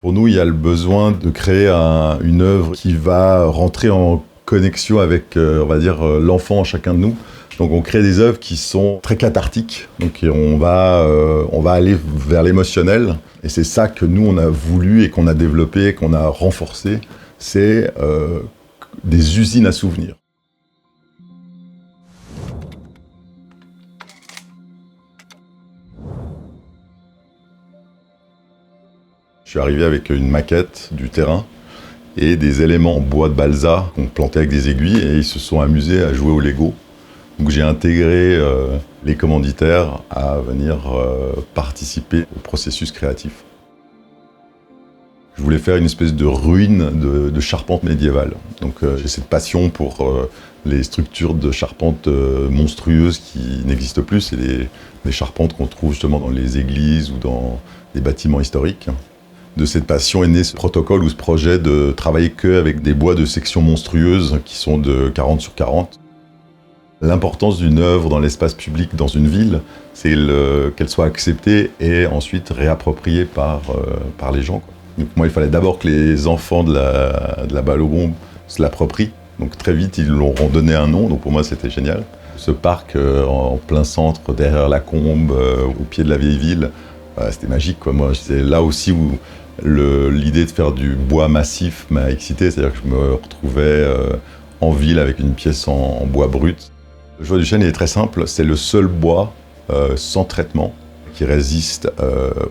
Pour nous, il y a le besoin de créer une œuvre qui va rentrer en connexion avec, on va dire, l'enfant en chacun de nous. Donc on crée des œuvres qui sont très cathartiques. Donc on va aller vers l'émotionnel. Et c'est ça que nous, on a voulu et qu'on a développé, qu'on a renforcé. C'est des usines à souvenirs. Je suis arrivé avec une maquette du terrain et des éléments en bois de balsa qu'on plantait avec des aiguilles et ils se sont amusés à jouer au Lego. Donc j'ai intégré les commanditaires à venir participer au processus créatif. Je voulais faire une espèce de ruine de charpente médiévale. Donc j'ai cette passion pour les structures de charpente monstrueuses qui n'existent plus. C'est des charpentes qu'on trouve justement dans les églises ou dans des bâtiments historiques. De cette passion est né ce protocole ou ce projet de travailler qu'avec des bois de section monstrueuses qui sont de 40 sur 40. L'importance d'une œuvre dans l'espace public dans une ville, c'est qu'elle soit acceptée et ensuite réappropriée par les gens. Donc moi, il fallait d'abord que les enfants de la balle aux bombes se l'approprient. Donc très vite, ils leur ont donné un nom, donc pour moi, c'était génial. Ce parc en plein centre, derrière la Combe, au pied de la vieille ville, c'était magique, quoi. Moi, c'est là aussi où l'idée de faire du bois massif m'a excité, c'est-à-dire que je me retrouvais en ville avec une pièce en bois brut. Le joie du chêne est très simple, c'est le seul bois sans traitement qui résiste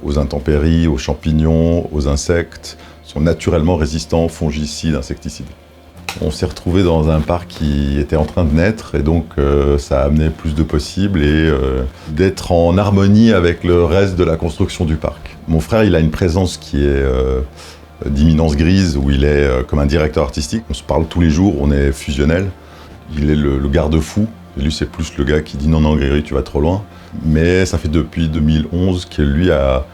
aux intempéries, aux champignons, aux insectes, sont naturellement résistants aux fongicides, insecticides. On s'est retrouvé dans un parc qui était en train de naître et donc ça a amené plus de possibles et d'être en harmonie avec le reste de la construction du parc. Mon frère, il a une présence qui est d'imminence grise où il est comme un directeur artistique. On se parle tous les jours, on est fusionnel. Il est le garde-fou. Lui, c'est plus le gars qui dit non, Grégory, tu vas trop loin. Mais ça fait depuis 2011 que lui a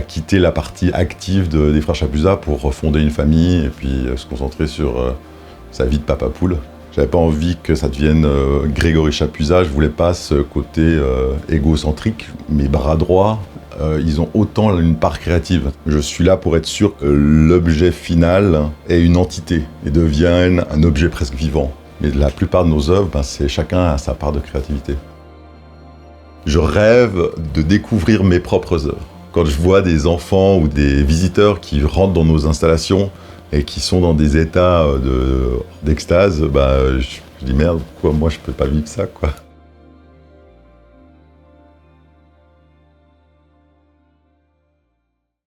quitté la partie active des frères Chapuzat pour fonder une famille et puis se concentrer sur sa vie de papa poule. J'avais pas envie que ça devienne Grégory Chapuzat, je voulais pas ce côté égocentrique. Mes bras droits, ils ont autant une part créative. Je suis là pour être sûr que l'objet final est une entité et devienne un objet presque vivant. Mais la plupart de nos œuvres, c'est chacun a sa part de créativité. Je rêve de découvrir mes propres œuvres. Quand je vois des enfants ou des visiteurs qui rentrent dans nos installations et qui sont dans des états d'extase, je dis merde, pourquoi moi je peux pas vivre ça, quoi.